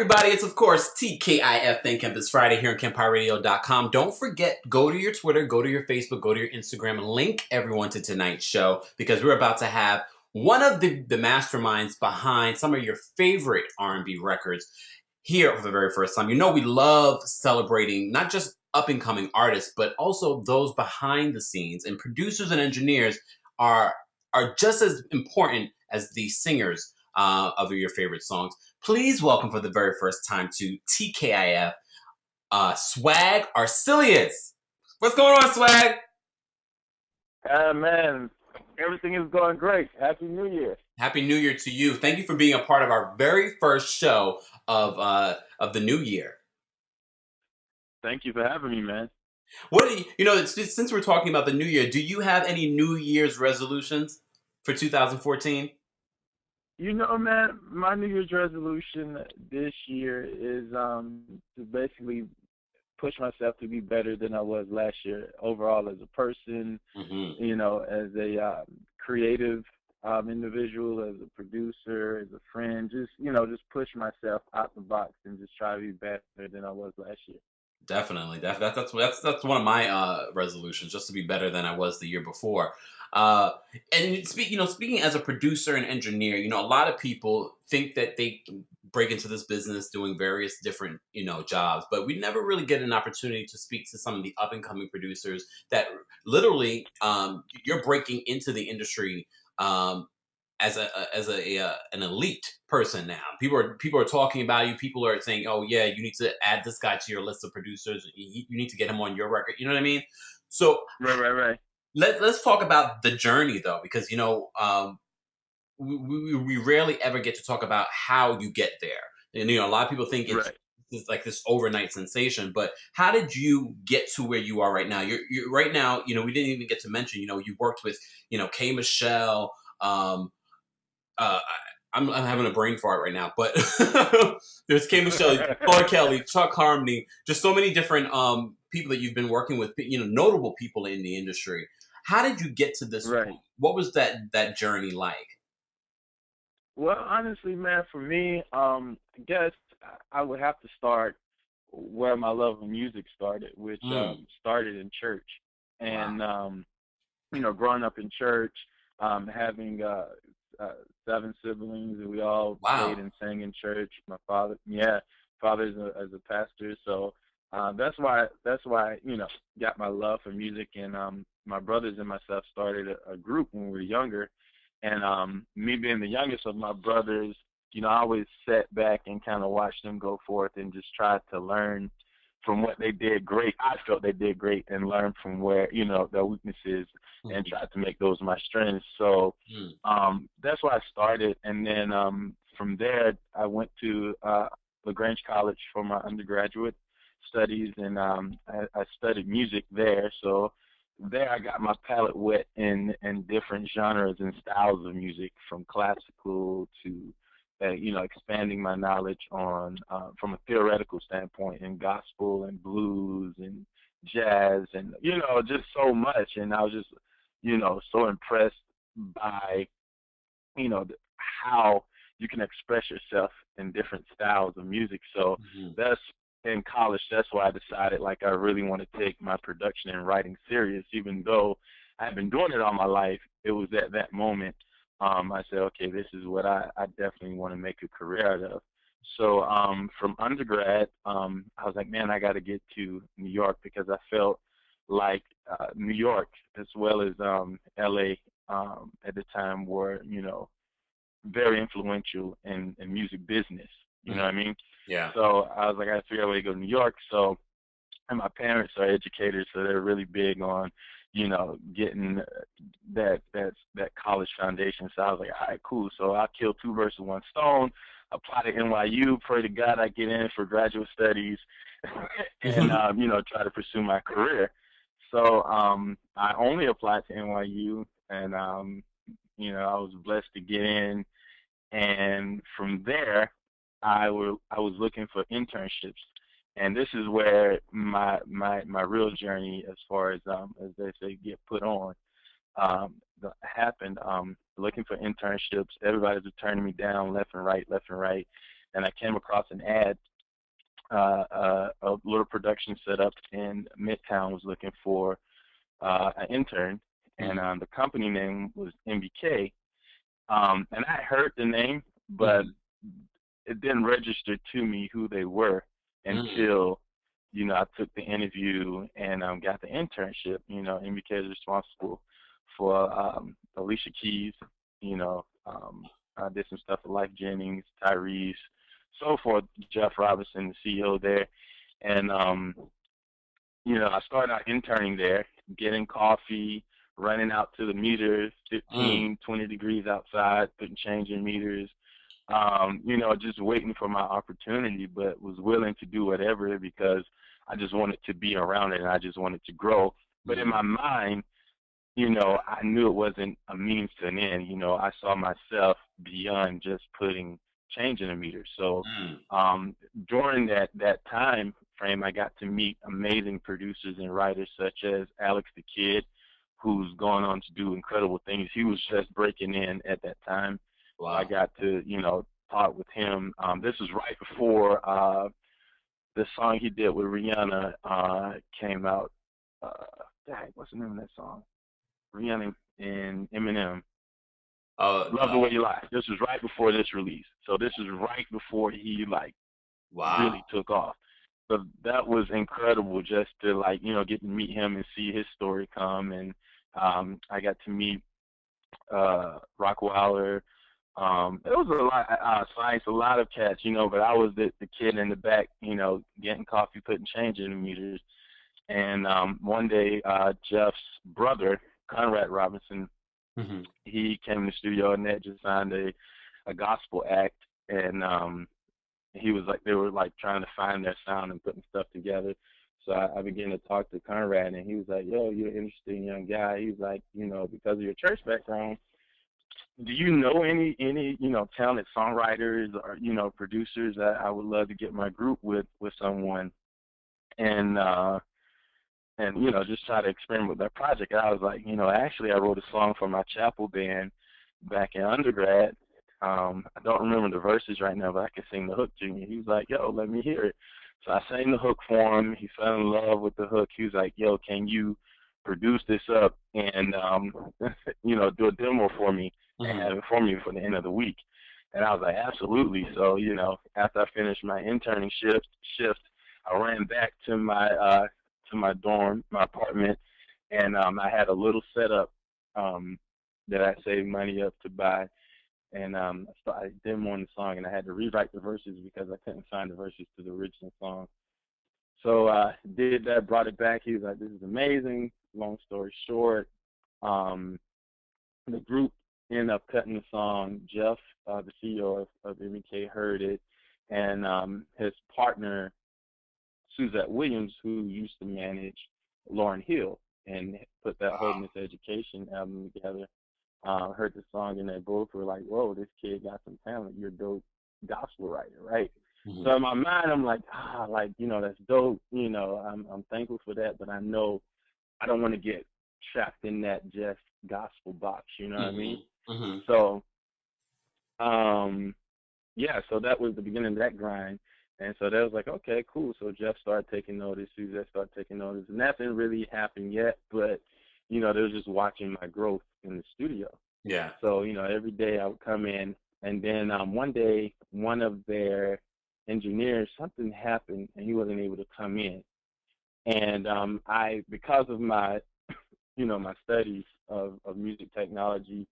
everybody, it's of course TKIF Think Campus Friday here on KemphireRadio.com. Don't forget, go to your Twitter, go to your Facebook, go to your Instagram, and link everyone to tonight's show because we're about to have one of the masterminds behind some of your favorite R&B records here for the very first time. You know we love celebrating not just up-and-coming artists, but also those behind the scenes. And producers and engineers are just as important as the singers of your favorite songs. Please welcome for the very first time to TKIF, Swagg Arcelius. What's going on, Swagg? Man, everything is going great. Happy New Year. Happy New Year to you. Thank you for being a part of our very first show of the new year. Thank you for having me, man. What do you know? Since we're talking about the new year, do you have any New Year's resolutions for 2014? Man, my New Year's resolution this year is to basically push myself to be better than I was last year overall as a person, as a creative individual, as a producer, as a friend, just push myself out the box and just try to be better than I was last year. Definitely, that's one of my resolutions, just to be better than I was the year before. And speaking as a producer and engineer, a lot of people think that they can break into this business doing various different jobs, but we never really get an opportunity to speak to some of the up and coming producers that literally you're breaking into the industry. As an elite person now. People are talking about you. People are saying, "Oh yeah, you need to add this guy to your list of producers. You need to get him on your record." You know what I mean? So Right. let's talk about the journey though, because we rarely ever get to talk about how you get there. And a lot of people think it's like this overnight sensation, but how did you get to where you are right now? You're right now. We didn't even get to mention. You worked with K.Michelle. Uh, I'm having a brain fart right now, but there's K.Michelle, R. Kelly, Chuck Harmony, just so many different people that you've been working with, notable people in the industry. How did you get to this Right. point? What was that journey like? Well, honestly, man, for me, I guess I would have to start where my love of music started, which started in church. And Wow. growing up in church, having 7 siblings, and we all played Wow. and sang in church. My father's as a pastor, so that's why got my love for music. And my brothers and myself started a group when we were younger. And me being the youngest of my brothers, I always sat back and kind of watched them go forth and just tried to learn from what they did great. I felt they did great, and learn from where, their weaknesses, and tried to make those my strengths. So that's where I started. And then from there, I went to LaGrange College for my undergraduate studies, and I studied music there. So there I got my palate wet in different genres and styles of music, from classical to expanding my knowledge on from a theoretical standpoint in gospel and blues and jazz, and just so much. And I was just so impressed by how you can express yourself in different styles of music. So that's in college. That's why I decided, like, I really want to take my production and writing serious, even though I've been doing it all my life. It was at that moment I said, okay, this is what I definitely want to make a career out of. So from undergrad, I was like, man, I got to get to New York, because I felt like New York, as well as LA at the time, were very influential in music business. You know what I mean? Yeah. So I was like, I figured out a way to go to New York. So, and my parents are educators, so they're really big on, getting that college foundation. So I was like, all right, cool. So I'll kill two birds with one stone. Apply to NYU. Pray to God I get in for graduate studies, and try to pursue my career. So I only applied to NYU, and I was blessed to get in. And from there, I was looking for internships, and this is where my real journey, as far as they say, get put on, happened. Looking for internships, everybody was turning me down left and right, and I came across an ad. A little production setup in Midtown was looking for an intern, and Mm-hmm. the company name was MBK. And I heard the name, but Mm-hmm. it didn't register to me who they were Mm-hmm. until, I took the interview and got the internship. MBK is responsible for Alicia Keys. I did some stuff with Life Jennings, Tyrese, so forth. Jeff Robinson, the CEO there, and I started out interning there, getting coffee, running out to the meters, Mm. 15, 20 degrees outside, putting change in meters, just waiting for my opportunity, but was willing to do whatever because I just wanted to be around it and I just wanted to grow. But in Mm. my mind, I knew it wasn't a means to an end. I saw myself beyond just putting change in a meter. So Mm. during that time frame, I got to meet amazing producers and writers such as Alex the Kid, who's gone on to do incredible things. He was just breaking in at that time, so I Wow. got to talk with him. This was right before the song he did with Rihanna came out. What's the name of that song? Rihanna and Eminem. Oh, Love the Way You Lie. This was right before this release. So this is right before he wow. really took off. So that was incredible just to get to meet him and see his story come. And I got to meet Rockweiler. It was a lot, science, a lot of cats, but I was the kid in the back, getting coffee, putting change in the meters. And one day, Jeff's brother, Conrad Robinson, Mm-hmm. he came in the studio and they had just signed a gospel act. And he was they were trying to find their sound and putting stuff together. So I began to talk to Conrad, and he was like, "Yo, you're an interesting young guy." He was like, because of your church background, do you know any talented songwriters or producers that I would love to get my group with someone and just try to experiment with that project. And I was like, actually I wrote a song for my chapel band back in undergrad. I don't remember the verses right now, but I can sing the hook to you. He was like, "Yo, let me hear it." So I sang the hook for him. He fell in love with the hook. He was like, "Yo, can you produce this up and do a demo for me and Mm-hmm. have it for me for the end of the week?" And I was like, "Absolutely." So after I finished my interning shift, I ran back to my dorm, my apartment, and I had a little setup that I saved money up to buy, and I demoed the song, and I had to rewrite the verses because I couldn't find the verses to the original song. So did that, brought it back. He was like, "This is amazing." Long story short, um, the group ended up cutting the song. Jeff, the CEO of MK, heard it, and his partner Suzette Williams, who used to manage Lauryn Hill and put that Holding This Education album together, heard the song and they both were like, "Whoa, this kid got some talent. You're a dope gospel writer, right?" Mm-hmm. So in my mind, I'm like, that's dope. I'm thankful for that, but I know I don't want to get trapped in that just gospel box. You know what I mean? Mm-hmm. Mm-hmm. So, um, yeah, so that was the beginning of that grind. And so that was like, okay, cool. So Jeff started taking notice, Suzette started taking notice. And that didn't really happen yet, but, they were just watching my growth in the studio. Yeah. So, every day I would come in, and then one day, one of their engineers, something happened, and he wasn't able to come in. And because of my, my studies of music technology,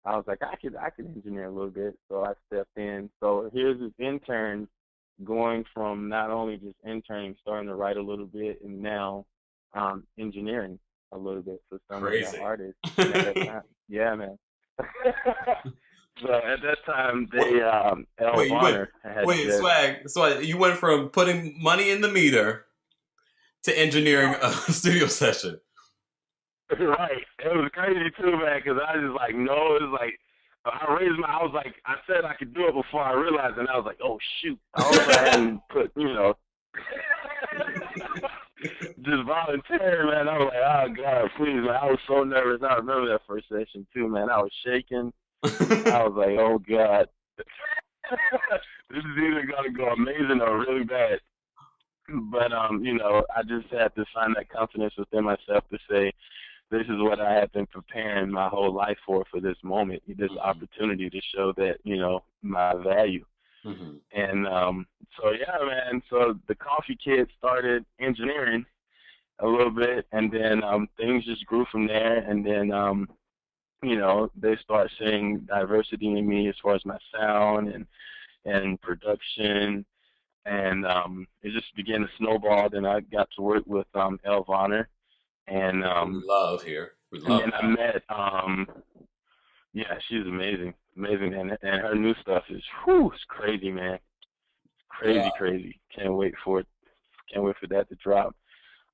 I was like, I could engineer a little bit. So I stepped in. So here's this intern going from not only just interning, starting to write a little bit, and now engineering a little bit for some of the Crazy. artists. And at that time, yeah, man. So at that time, What? they L. Wait, you went. Varner had Wait, just Swag. So you went from putting money in the meter to engineering a right, studio session. right. It was crazy too, man, because I was just like, no, it was like I was like, I said I could do it before I realized, and I was like, oh shoot, I hope I hadn't put, just volunteering, man. I was like, oh God, please, man. I was so nervous. I remember that first session too, man. I was shaking. I was like, oh God. This is either gonna go amazing or really bad. But I just had to find that confidence within myself to say this is what I have been preparing my whole life for this moment, this Mm-hmm. opportunity to show that, my value. Mm-hmm. And so yeah, man. So the Coffee Kids started engineering a little bit, and then things just grew from there. And then they start seeing diversity in me as far as my sound and production, and it just began to snowball. Then I got to work with El Vonner, and We love here. We and love then I that. met yeah, she's amazing, amazing, and her new stuff is whew, it's crazy, man, Yeah. crazy, crazy. Can't wait for it. Can't wait for that to drop.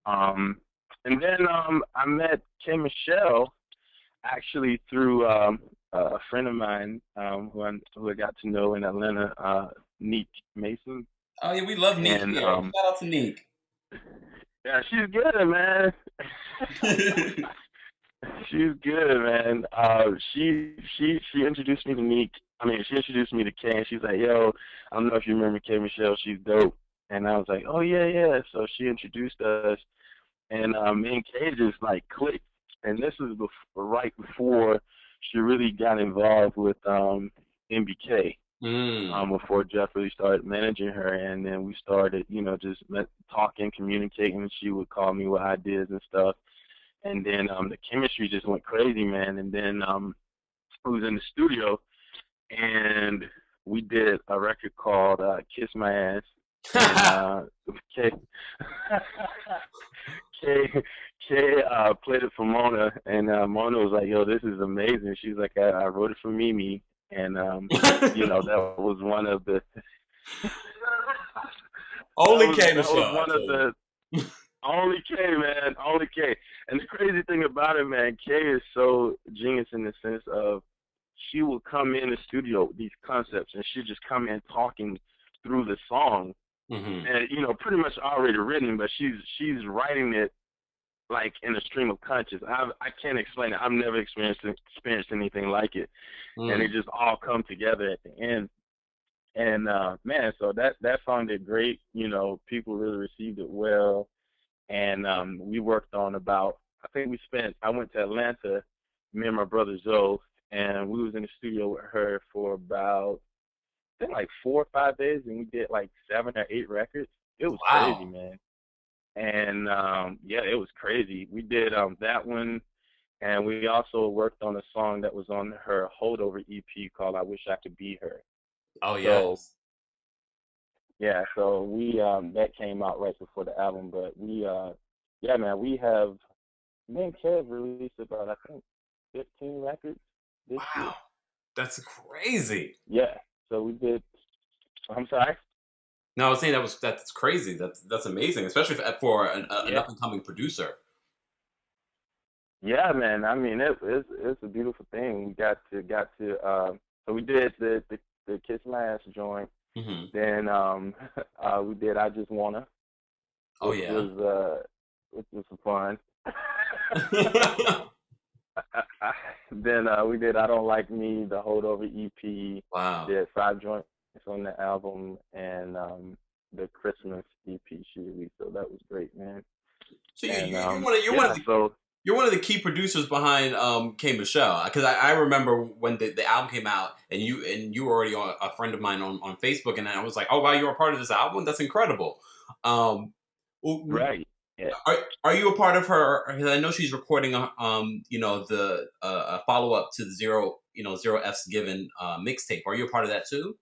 Um, and then I met K.Michelle actually through a friend of mine who I got to know in Atlanta, Neek Mason, Oh yeah, we love Neek and here. Shout out to Neek. yeah, she's good, man. She's good, man. She introduced me to Neek. I mean, she introduced me to Kay, and she's like, "Yo, I don't know if you remember K. Michelle. She's dope." And I was like, "Oh yeah, yeah." So she introduced us, and me and Kay just like clicked. And this was right before she really got involved with MBK. Mm. Before Jeff really started managing her, and then we started, just talking, communicating. She would call me with ideas and stuff, and then the chemistry just went crazy, man. And then we was in the studio, and we did a record called "Kiss My Ass," and K K played it for Mona, and Mona was like, "Yo, this is amazing." She's like, "I wrote it for Mimi," and that was one of the Only K that was Michelle, I one of tell you. the only K, man, only K. And the crazy thing about it, man, K is so genius in the sense of she will come in the studio with these concepts, and she just come in talking through the song, Mm-hmm. and pretty much already written, but she's writing it like in a stream of conscious. I can't explain it. I've never experienced anything like it, and Mm. it just all come together at the end. And man, so that song did great. People really received it well, and we worked on about. I went to Atlanta, me and my brother Zoe, and we was in the studio with her for about I think like 4 or 5 days, and we did like 7 or 8 records. It was crazy, Wow. man. And yeah, it was crazy. We did that one, and we also worked on a song that was on her holdover EP called "I Wish I Could Be Her." Oh So yes. yeah, so we that came out right before the album, but yeah, man, me and Kev released about I think 15 records this year. Wow. That's crazy. Yeah, so we did. I'm sorry. No, I was saying that's crazy. That's amazing, especially for an Yeah, up and coming producer. yeah, man. I mean, it's a beautiful thing. We got to. So we did the Kiss My Ass joint. Hmm. Then we did I Just Wanna, Oh which yeah. was some fun. Then we did I Don't Like Me, the holdover EP. Wow. Did 5 joints on the album, and the Christmas EP she released. So that was great, man. So And you're one of yeah, the so you're one of the key producers behind K Michelle, because I remember when the album came out, and you were already a friend of mine on Facebook, and I was like, oh wow, you're a part of this album. That's incredible. Um, right, yeah. are you a part of her? Because I know she's recording the a follow up to the Zero F's Given mixtape. Are you a part of that too?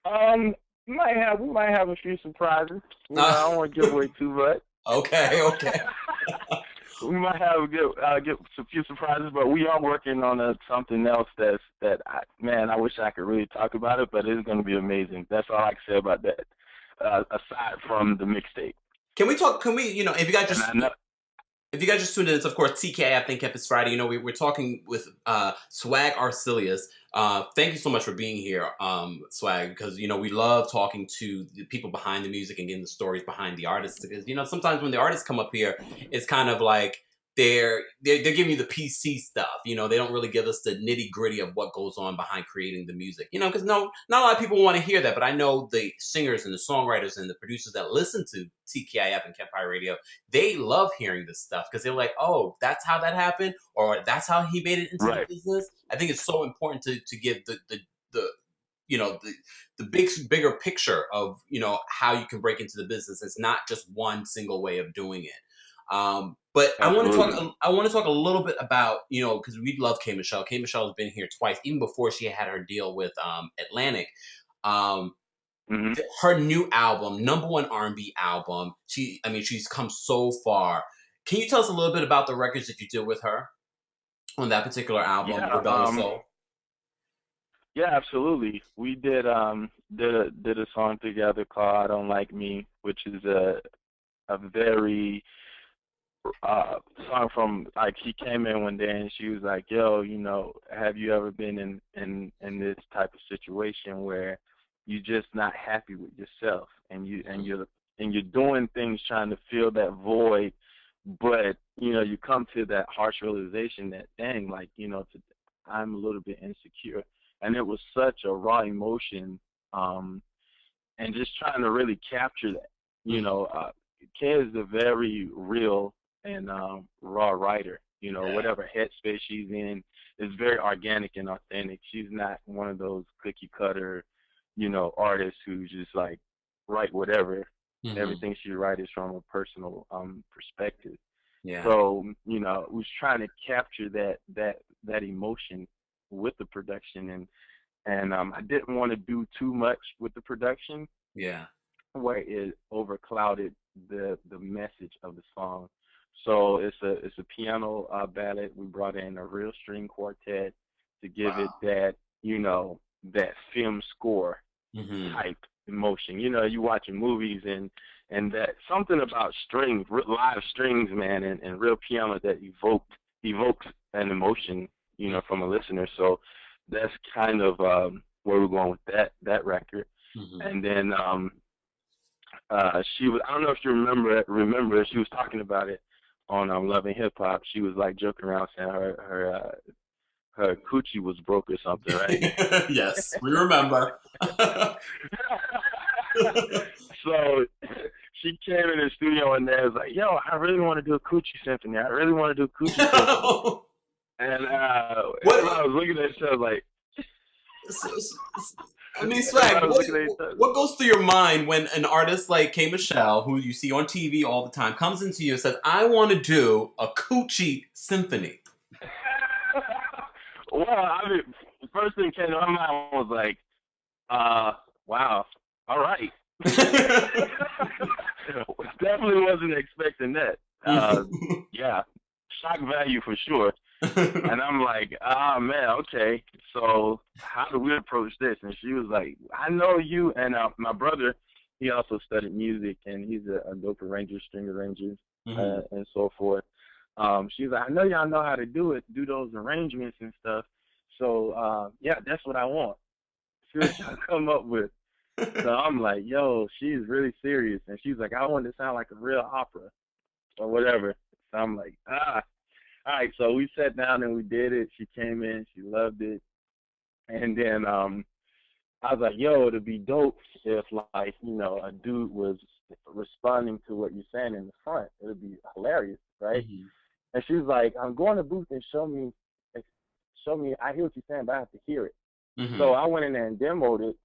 Um, we might have a few surprises. I don't want to give away too much. Okay, okay. We might have get a few surprises, but we are working on something else man, I wish I could really talk about it, but it's going to be amazing. That's all I can say about that. Aside from the mixtape, Can we talk? Can we, and I know, if you guys just tuned in, it's of course TK. I think it's Friday. We're talking with Swagg Arcelius. Thank you so much for being here, Swagg, because we love talking to the people behind the music and getting the stories behind the artists. Because sometimes when the artists come up here, it's kind of like they're giving you the PC stuff. You know, they don't really give us the nitty gritty of what goes on behind creating the music. You know, because no, not a lot of people want to hear that. But I know the singers and the songwriters and the producers that listen to TKIF and Campfire Radio, they love hearing this stuff because they're like, oh, that's how that happened, or that's how he made it into the Right. business. I think it's so important to give the you know the bigger picture of how you can break into the business. It's not just one single way of doing it. But Absolutely. I want to talk a little bit about because we love K.Michelle. K.Michelle has been here twice, even before she had her deal with Atlantic. Um, Hmm. Her new album, #1 R&B album. She's come so far. Can you tell us a little bit about the records that you did with her on that particular album, Yeah. Rebellious Soul? Yeah, absolutely. We did a song together called "I Don't Like Me," which is a very song from, like, she came in one day and she was like, "Yo, have you ever been in this type of situation where you're just not happy with yourself and you're doing things trying to fill that void, but you come to that harsh realization that, dang, like, I'm a little bit insecure." And it was such a raw emotion, and just trying to really capture that. Kay is a very real and raw writer. Yeah. Whatever headspace she's in is very organic and authentic. She's not one of those cookie cutter, artists who just like write whatever. Hmm. Everything she writes is from a personal perspective. Yeah. So, was trying to capture that emotion with the production, and I didn't want to do too much with the production Yeah. where it overclouded the message of the song. So it's a piano ballad. We brought in a real string quartet to give it Wow. that film score Hmm. type emotion. You watching movies and that something about strings, live strings, man, and real piano that evokes an emotion, from a listener. So that's kind of where we're going with that record. Hmm. And then she was, I don't know if you remember she was talking about it on Love and Hip Hop. She was like joking around saying her coochie was broke or something, right? Yes, we remember. So she came in the studio and there was like, "Yo, I really want to do a coochie symphony. I really want to do a coochie symphony." And what? everybody was looking at each other like, I mean, Swag. everybody was looking at each other. What goes through your mind when an artist like K.Michelle, who you see on TV all the time, comes into you and says, "I want to do a coochie symphony"? Well, I mean, the first thing came to my mind was like, wow, all right. Definitely wasn't expecting that. Yeah, shock value for sure. And I'm like, man, okay. So how do we approach this? And she was like, I know you. And my brother, he also studied music, and he's a dope arranger, string arranger, Hmm. and so forth. She's like, I know y'all know how to do those arrangements and stuff. So yeah, that's what I want. See what y'all come up with. So I'm like, yo, she's really serious. And she's like, I want it to sound like a real opera or whatever. So I'm like, all right. So we sat down and we did it. She came in, she loved it. And then I was like, yo, it'd be dope if, like, a dude was responding to what you're saying in the front. It would be hilarious, right? Hmm. And she was like, I'm going to booth and show me. I hear what you're saying, but I have to hear it. So Hmm. I went in there and demoed it,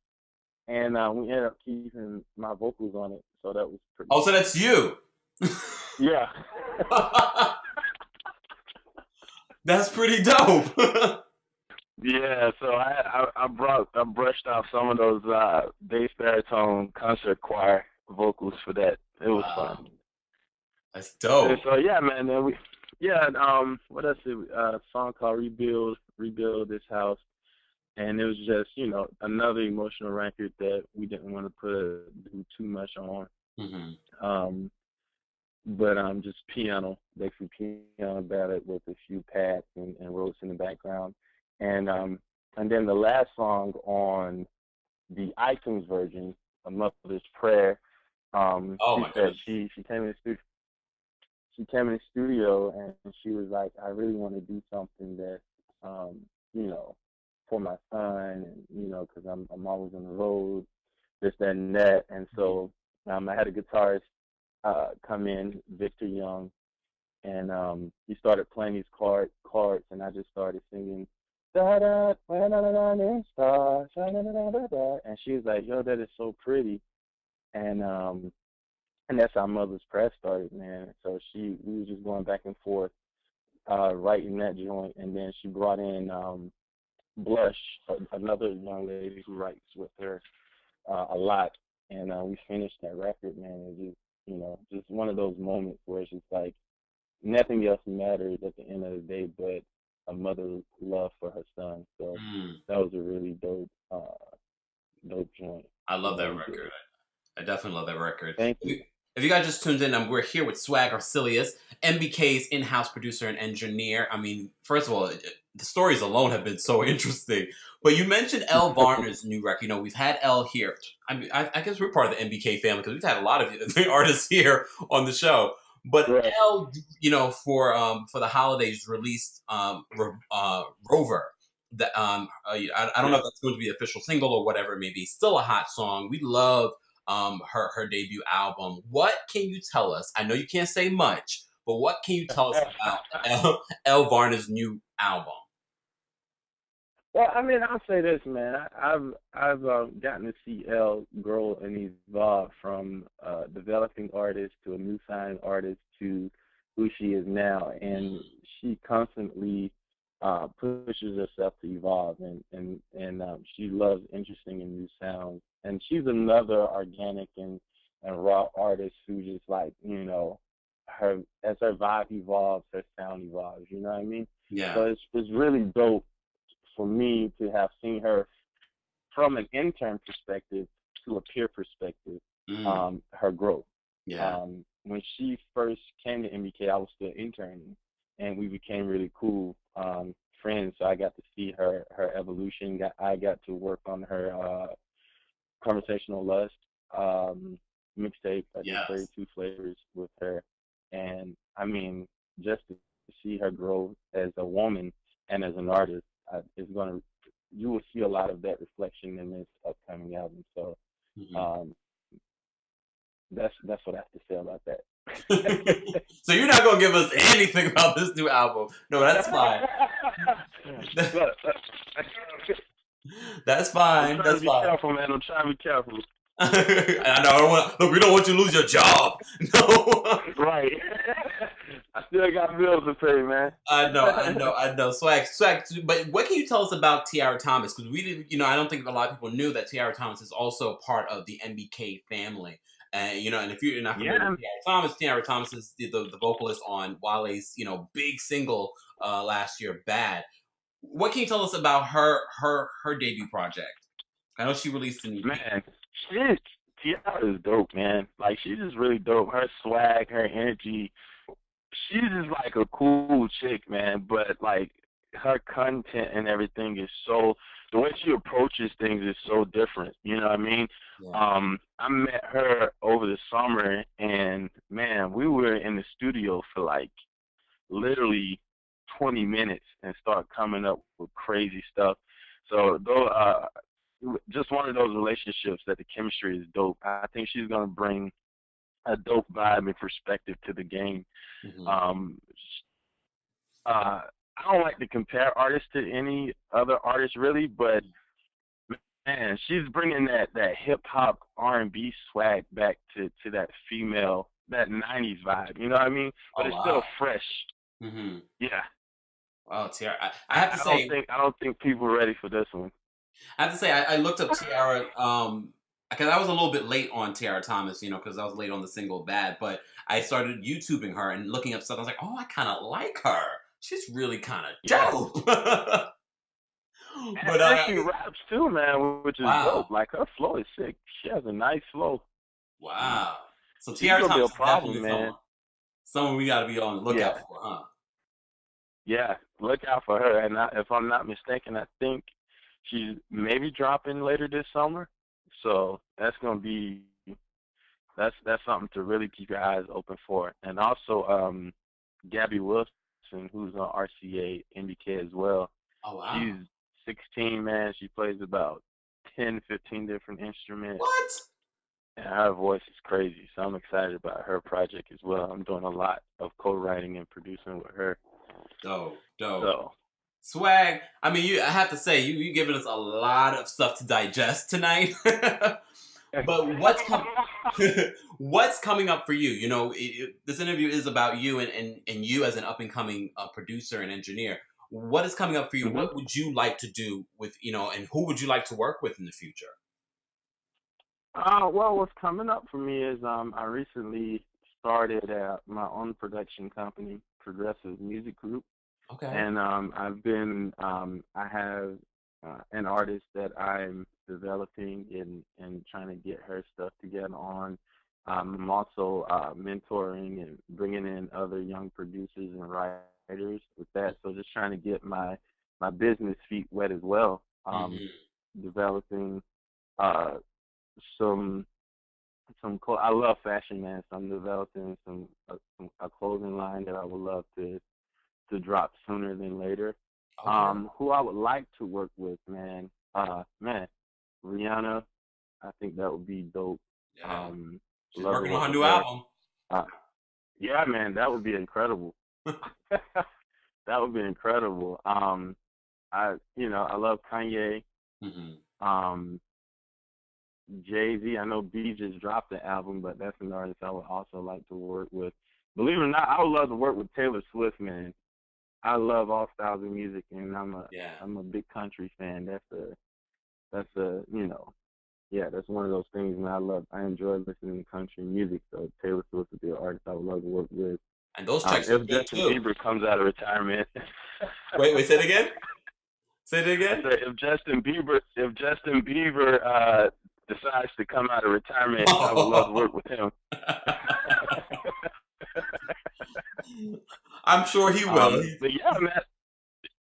and we ended up keeping my vocals on it. So that was pretty Oh, so dope. that's you. Yeah. That's pretty dope. Yeah, so I brushed off some of those bass baritone concert choir vocals for that. It was Wow, fun. that's And dope. so yeah, man, then what else did we, a song called Rebuild This House, and it was just, another emotional record that we didn't want to do too much on. Hmm. Um but just piano, basically piano ballad with a few pads and roads in the background. And then the last song on the iTunes version, A Mother's Prayer, Oh she my said goodness. she came in the studio. she came in the studio and she was like, I really want to do something that, you know, for my son, and because I'm always on the road, this, that, and that. And so I had a guitarist come in, Victor Young, and he started playing these chords, and I just started singing. Da da da da da da star, da da da da da, and she was like, "Yo, that is so pretty," and that's how Mother's Press started, man. So we was just going back and forth, writing that joint, and then she brought in Blush, another young lady who writes with her a lot, and we finished that record, man. It just, just one of those moments where it's just like nothing else matters at the end of the day but a mother's love for her son. So that was a really dope joint. I love that record. I definitely love that record. Thank you. If you guys just tuned in, we're here with Swagg Arcelius, MBK's in-house producer and engineer. I mean, first of all, the stories alone have been so interesting. But you mentioned Elle Varner's new record. We've had Elle here. I mean, I guess we're part of the MBK family because we've had a lot of artists here on the show. But right. Elle, for the holidays, released Rover. That I don't know if that's going to be an official single or whatever it may be. Still a hot song. We love her debut album. What can you tell us? I know you can't say much, but what can you tell us about Elle Varner's new album? Well, I mean, I'll say this, man. I've gotten to see Elle grow and evolve from developing artist to a new signing artist to who she is now, and she constantly pushes herself to evolve, and she loves interesting and new sounds. And she's another organic and raw artist who just like, as her vibe evolves, her sound evolves. You know what I mean? Yeah. So it's really dope for me to have seen her from an intern perspective to a peer perspective, her growth. Yeah. When she first came to MBK, I was still interning, and we became really cool friends. So I got to see her evolution. I got to work on her Conversational Lust mixtape. I did 32 flavors with her, and I mean, just to see her grow as a woman and as an artist, you will see a lot of that reflection in this upcoming album. So that's what I have to say about that. So you're not gonna give us anything about this new album? No, that's fine. That's fine. I'm trying to be careful, man. I'm trying to be careful. I know. Look, we don't want you to lose your job. No. Right. I still got bills to pay, man. I know. Swagg. But what can you tell us about Tiara Thomas? Because we didn't, I don't think a lot of people knew that Tiara Thomas is also part of the MBK family. And and if you're not familiar with Tiara Thomas is the vocalist on Wale's big single last year, Bad. What can you tell us about her debut project? I know she released an EP. Man, Tiara is dope, man. Like, she's just really dope. Her swag, her energy. She's just like a cool chick, man. But like, her content and everything is the way she approaches things is so different. You know what I mean? Yeah. I met her over the summer, and man, we were in the studio for like literally 20 minutes and start coming up with crazy stuff. So just one of those relationships that the chemistry is dope. I think she's gonna bring a dope vibe and perspective to the game. I don't like to compare artists to any other artist really, but man, she's bringing that hip hop R&B swag back to that female, that 90s vibe. You know what I mean? But it's still fresh. Yeah. Wow, Tiara. I have to say, I don't think people are ready for this one. I have to say, I looked up Tiara because I was a little bit late on Tiara Thomas, because I was late on the single Bad. But I started YouTubing her and looking up stuff. I was like, oh, I kind of like her. She's really kind of dope. But she raps too, man, which is dope. Like, her flow is sick. She has a nice flow. Wow. So Tiara Thomas is definitely man. Someone we got to be on the lookout for, huh? Yeah, look out for her. And if I'm not mistaken, I think she's maybe dropping later this summer. So that's going to be that's something to really keep your eyes open for. And also, Gabby Wilson, who's on RCA MBK as well. Oh She's wow. 16, man. She plays about 10, 15 different instruments, What? and her voice is crazy. So I'm excited about her project as well. I'm doing a lot of co-writing and producing with her. Dope, dope. So, Swag. I mean, I have to say, you giving us a lot of stuff to digest tonight. But what's coming up for you? You know, this interview is about you and you as an up and coming producer and engineer. What is coming up for you? hmm What would you like to do with, and who would you like to work with in the future? well, what's coming up for me is I recently started my own production company, Progressive Music Group. Okay. And I have an artist that I'm developing and trying to get her stuff together on. I'm also mentoring and bringing in other young producers and writers with that. So just trying to get my business feet wet as well. Hmm. Developing uh, some I love fashion, man. So I'm developing some a clothing line that I would love to drop sooner than later. Okay. Who I would like to work with, man. Man, Rihanna. I think that would be dope. Yeah. Um, She's love to working on work her with new her. album. Uh, yeah, man, that would be incredible. That would be incredible. I love Kanye. Hmm. Um, Jay-Z. I know B just dropped the album, but that's an artist I would also like to work with. Believe it or not, I would love to work with Taylor Swift, man. I love all styles of music, and Yeah. I'm a big country fan. Yeah, that's one of those things, man. I enjoy listening to country music. So Taylor Swift would be an artist I would love to work with. And those checks are If good Justin too. Bieber comes out of retirement, Wait, say it again. Say it I again. said if Justin Bieber decides to come out of retirement, I would love to work with him. I'm sure he will. But yeah, man.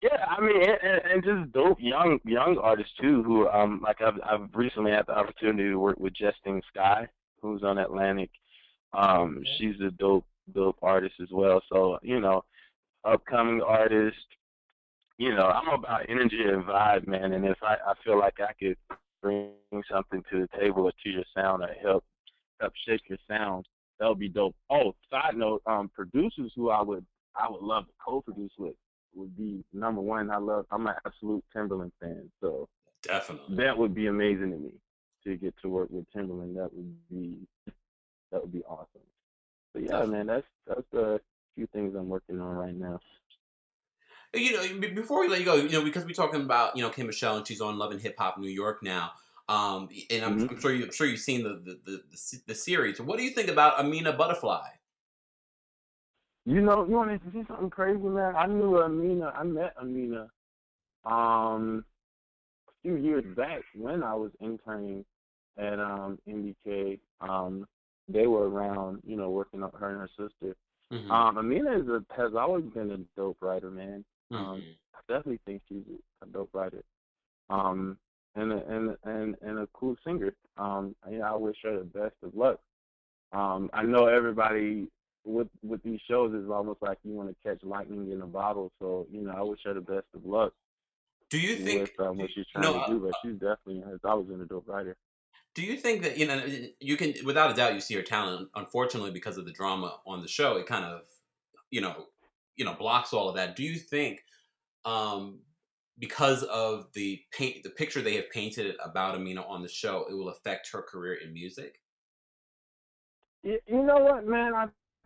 Yeah, I mean, and just dope young artists too. Who like I've recently had the opportunity to work with Justine Skye, who's on Atlantic. She's a dope artist as well. So upcoming artist. I'm about energy and vibe, man. And if I feel like I could bring something to the table or to your sound or help shape your sound, that would be dope. Oh, side note, producers who I would love to co-produce with would be number one. I'm an absolute Timberland fan, so Definitely. that would be amazing to me to get to work with Timberland. That would be awesome. But yeah, Definitely. man, that's the few things I'm working on right now. Before we let you go, because we're talking about, K.Michelle and she's on Love and Hip Hop New York now. And hmm I'm sure you've seen the series. What do you think about Amina Butterfly? You want to see something crazy, man? I met Amina a few years back when I was interning at MBK. They were around, working up her and her sister. Hmm. Amina has always been a dope writer, man. Hmm. I definitely think she's a dope writer. Um, and a cool singer. I wish her the best of luck. I know everybody with these shows is almost like you want to catch lightning in a bottle. So I wish her the best of luck Do you with think, what she's you trying know, to do. But she's definitely has always been a dope writer. do you think that, you can, without a doubt, you see her talent. Unfortunately, because of the drama on the show, it kind of, you know, blocks all of that. Do you think, um, because of the picture they have painted about Amina on the show, it will affect her career in music? You know what, man?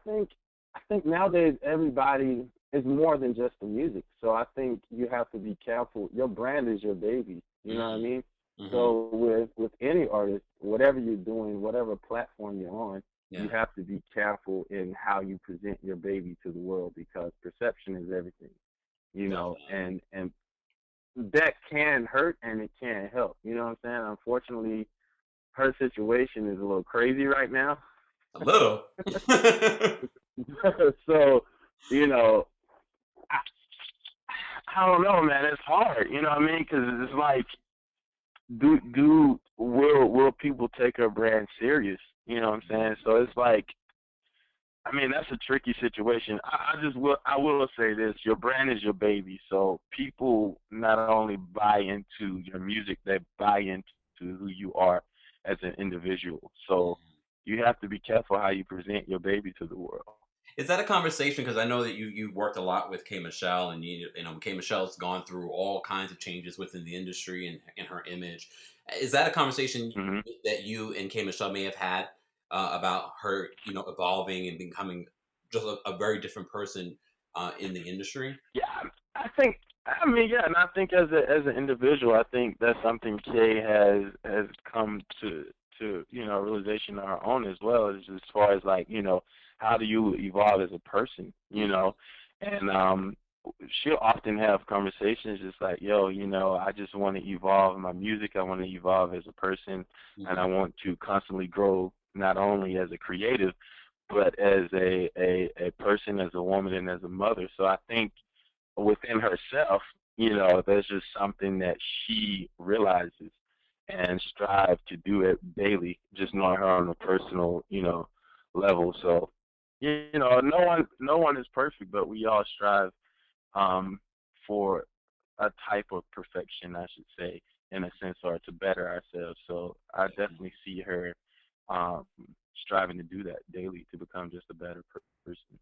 Think I think nowadays everybody is more than just the music. So I think you have to be careful. Your brand is your baby. You know what I Hmm. mean? Hmm. So with any artist, whatever you're doing, whatever platform you're on, you Yeah. have to be careful in how you present your baby to the world because perception is everything. Definitely. And that can hurt and it can help. You know what I'm saying? Unfortunately, her situation is a little crazy right now. A little. So, you know, I, I don't know, man. It's hard, you know what I mean? Because it's like will people take her brand serious? You know what I'm saying? So it's like, I mean, that's a tricky situation. I will say this: your brand is your baby, so people not only buy into your music, they buy into who you are as an individual. So you have to be careful how you present your baby to the world. Is that a conversation? Because I know that you worked a lot with K.Michelle, and K.Michelle's gone through all kinds of changes within the industry and in her image. Is that a conversation Hmm. that you and K.Michelle may have had about her, evolving and becoming just a very different person in the industry? Yeah, I think. I mean, yeah, and I think as an individual, I think that's something Kay has come to realization on her own as well. Is as far as like how do you evolve as a person, and she'll often have conversations just like, yo, I just want to evolve in my music. I want to evolve as a person, and I Mhm. want to constantly grow not only as a creative but as a person, as a woman, and as a mother. So I think within herself, there's just something that she realizes and strive to do it daily, just knowing her on a personal, level. So, no one is perfect, but we all strive um, for a type of perfection, I should say, in a sense, or to better ourselves. So I definitely see her um, striving to do that daily to become just a better person.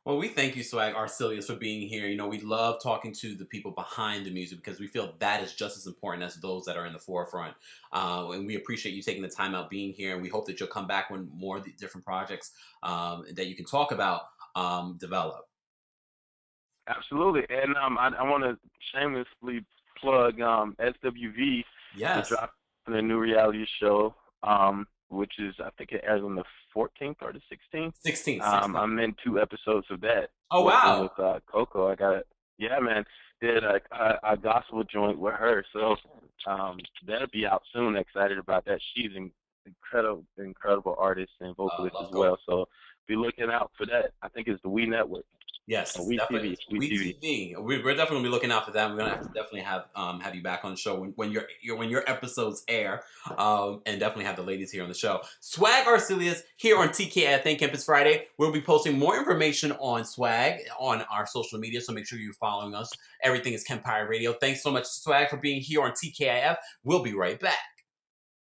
Well, we thank you, Swag Arcelius, for being here. We love talking to the people behind the music because we feel that is just as important as those that are in the forefront. And we appreciate you taking the time out being here. And we hope that you'll come back when more of the different projects that you can talk about develop. Absolutely, and I want to shamelessly plug SWV. They're Yes. dropping a new reality show, which is I think it airs on the 14th or the 16th. 16th, 16th. I'm in 2 episodes of that, Oh, working wow. with Coco. I got it. Yeah, man, did a gospel joint with her, so that'll be out soon. Excited about that. She's an incredible artist and vocalist as Love Coco. well. So be looking out for that. I think it's the We Network. Yes, We definitely. TV, It's We We TV. TV. We're definitely gonna be looking out for that. We're gonna have to definitely have you back on the show when when your episodes air, and definitely have the ladies here on the show. Swag Arcelius here on TK at Think Campus Friday. We'll be posting more information on Swag on our social media, so make sure you're following us. Everything is Kempire Radio. Thanks so much, Swag, for being here on TKIF. We'll be right back.